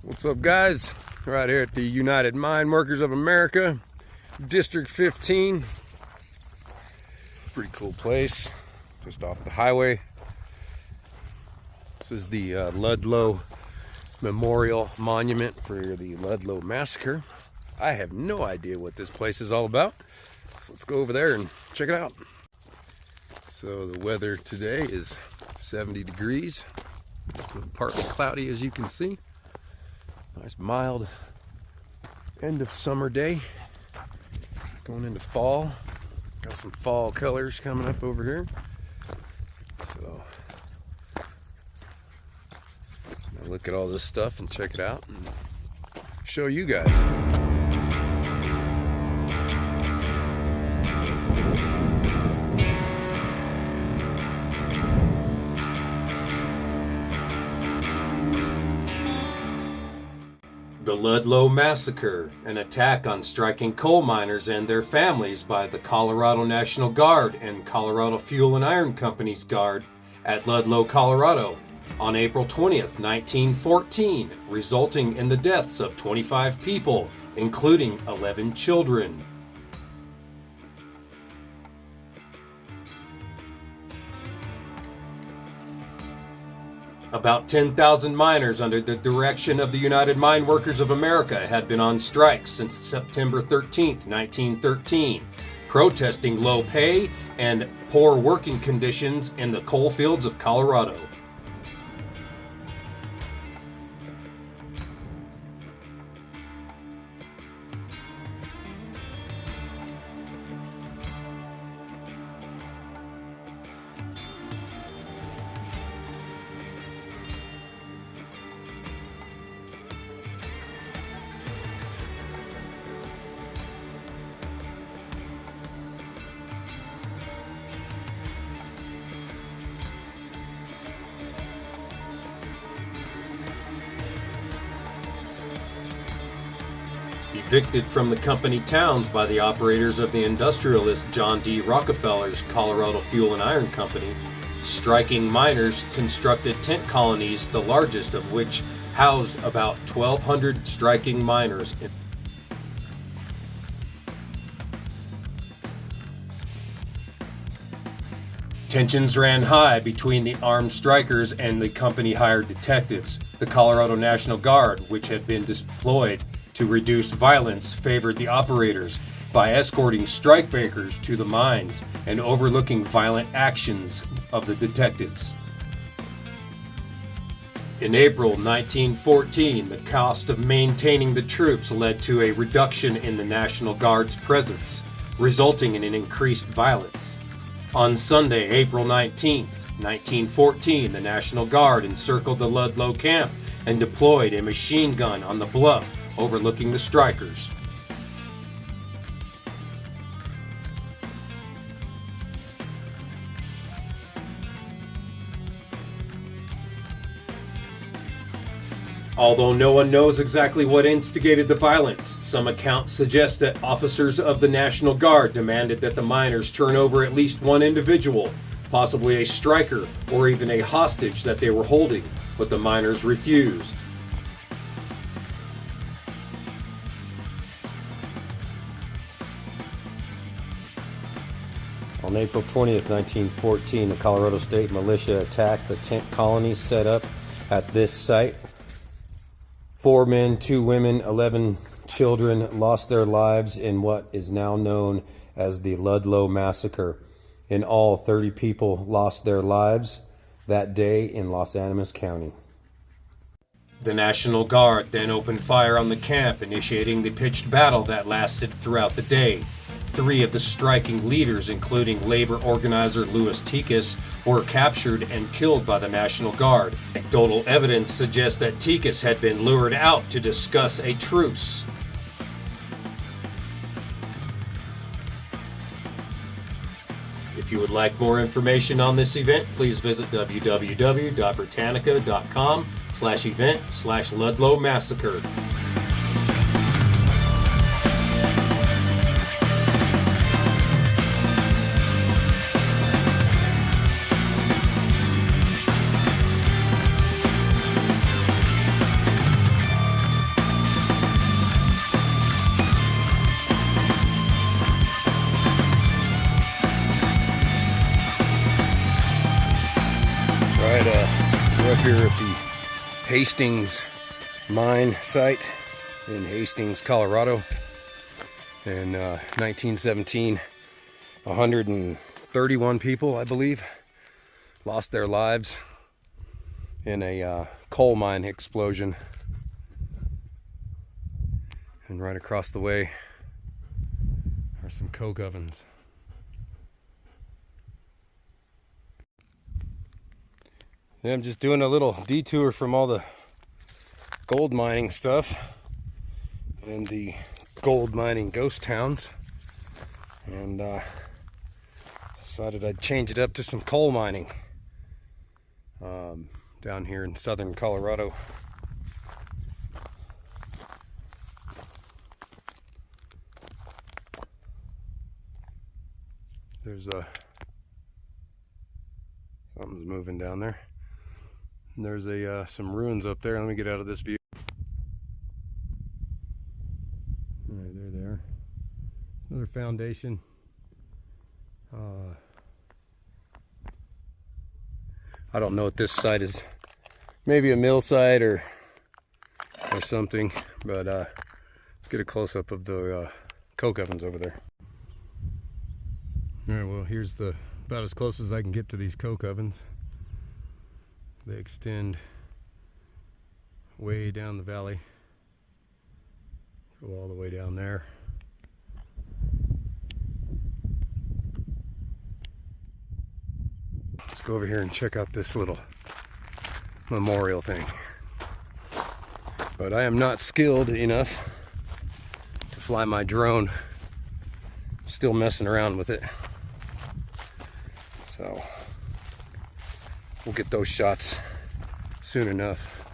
What's up, guys? Right here at the United Mine Workers of America, District 15. Pretty cool place, just off the highway. This is the Ludlow Memorial Monument for the Ludlow Massacre. I have no idea what this place is all about, so let's go over there and check it out. So the weather today is 70 degrees, partly cloudy as you can see. Nice mild end of summer day, going into fall. Got some fall colors coming up over here. So I'll look at all this stuff and check it out and show you guys. The Ludlow Massacre, an attack on striking coal miners and their families by the Colorado National Guard and Colorado Fuel and Iron Company's Guard at Ludlow, Colorado, on April 20th, 1914, resulting in the deaths of 25 people, including 11 children. About 10,000 miners under the direction of the United Mine Workers of America had been on strike since September 13, 1913, protesting low pay and poor working conditions in the coal fields of Colorado. Evicted from the company towns by the operators of the industrialist John D. Rockefeller's Colorado Fuel and Iron Company, striking miners constructed tent colonies, the largest of which housed about 1,200 striking miners. Tensions ran high between the armed strikers and the company-hired detectives. The Colorado National Guard, which had been deployed to reduce violence, favored the operators by escorting strikebreakers to the mines and overlooking violent actions of the detectives. In April 1914, the cost of maintaining the troops led to a reduction in the National Guard's presence, resulting in an increased violence. On Sunday, April 19th, 1914, the National Guard encircled the Ludlow camp and deployed a machine gun on the bluff overlooking the strikers. Although no one knows exactly what instigated the violence, some accounts suggest that officers of the National Guard demanded that the miners turn over at least one individual, possibly a striker or even a hostage that they were holding, but the miners refused. On April 20th, 1914, the Colorado State Militia attacked the tent colonies set up at this site. 4 men, 2 women, 11 children lost their lives in what is now known as the Ludlow Massacre. In all, 30 people lost their lives that day in Los Animas County. The National Guard then opened fire on the camp, initiating the pitched battle that lasted throughout the day. 3 of the striking leaders, including labor organizer Louis Tikas, were captured and killed by the National Guard. Anecdotal evidence suggests that Tikas had been lured out to discuss a truce. If you would like more information on this event, please visit www.britannica.com/event/Ludlow Massacre. Hastings mine site in Hastings, Colorado. In 1917, 131 people, I believe, lost their lives in a coal mine explosion. And right across the way are some coke ovens. Yeah, I'm just doing a little detour from all the gold mining stuff and the gold mining ghost towns, and decided I'd change it up to some coal mining down here in southern Colorado. There's something's moving down there. And there's some ruins up there. Let me get out of this view. All right, there they are. Another foundation. I don't know what this site is. Maybe a mill site or something. But let's get a close-up of the coke ovens over there. All right, well, here's about as close as I can get to these coke ovens. They extend way down the valley. Go all the way down there. Let's go over here and check out this little memorial thing. But I am not skilled enough to fly my drone. I'm still messing around with it. So we'll get those shots soon enough.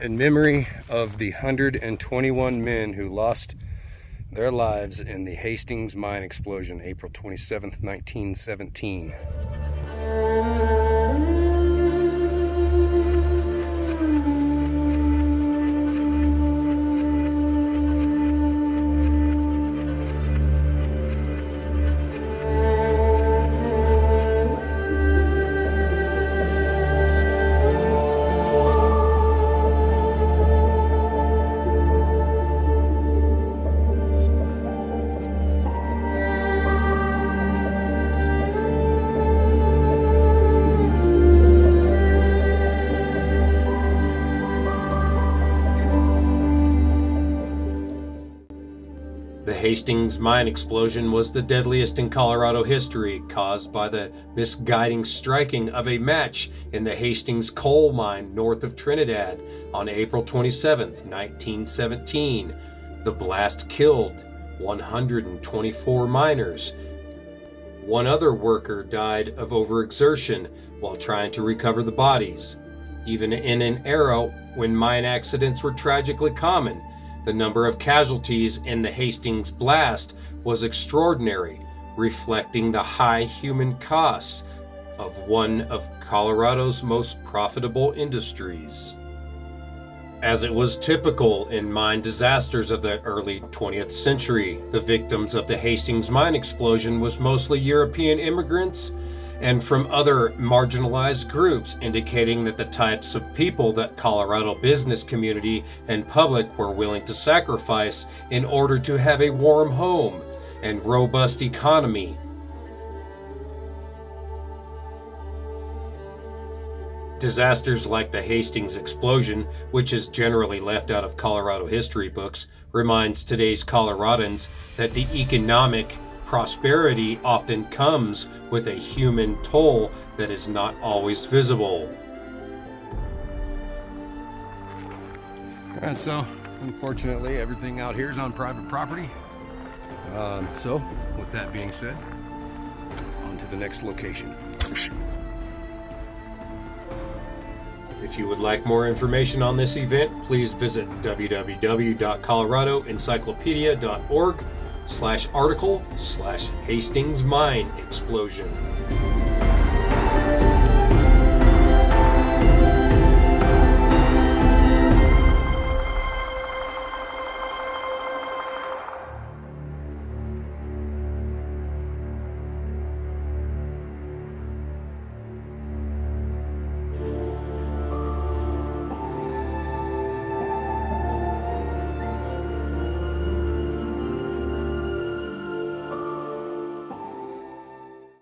In memory of the 121 men who lost their lives in the Hastings mine explosion, April 27th, 1917. The Hastings mine explosion was the deadliest in Colorado history, caused by the misguiding striking of a match in the Hastings coal mine north of Trinidad on April 27, 1917. The blast killed 124 miners. One other worker died of overexertion while trying to recover the bodies. Even in an era when mine accidents were tragically common, the number of casualties in the Hastings blast was extraordinary, reflecting the high human costs of one of Colorado's most profitable industries. As it was typical in mine disasters of the early 20th century, the victims of the Hastings mine explosion was mostly European immigrants and from other marginalized groups, indicating that the types of people that Colorado business community and public were willing to sacrifice in order to have a warm home and robust economy. Disasters like the Hastings explosion, which is generally left out of Colorado history books, reminds today's Coloradans that the economic prosperity often comes with a human toll that is not always visible. And so, unfortunately, everything out here is on private property. So, with that being said, on to the next location. If you would like more information on this event, please visit www.coloradoencyclopedia.org/article/Hastings mine explosion.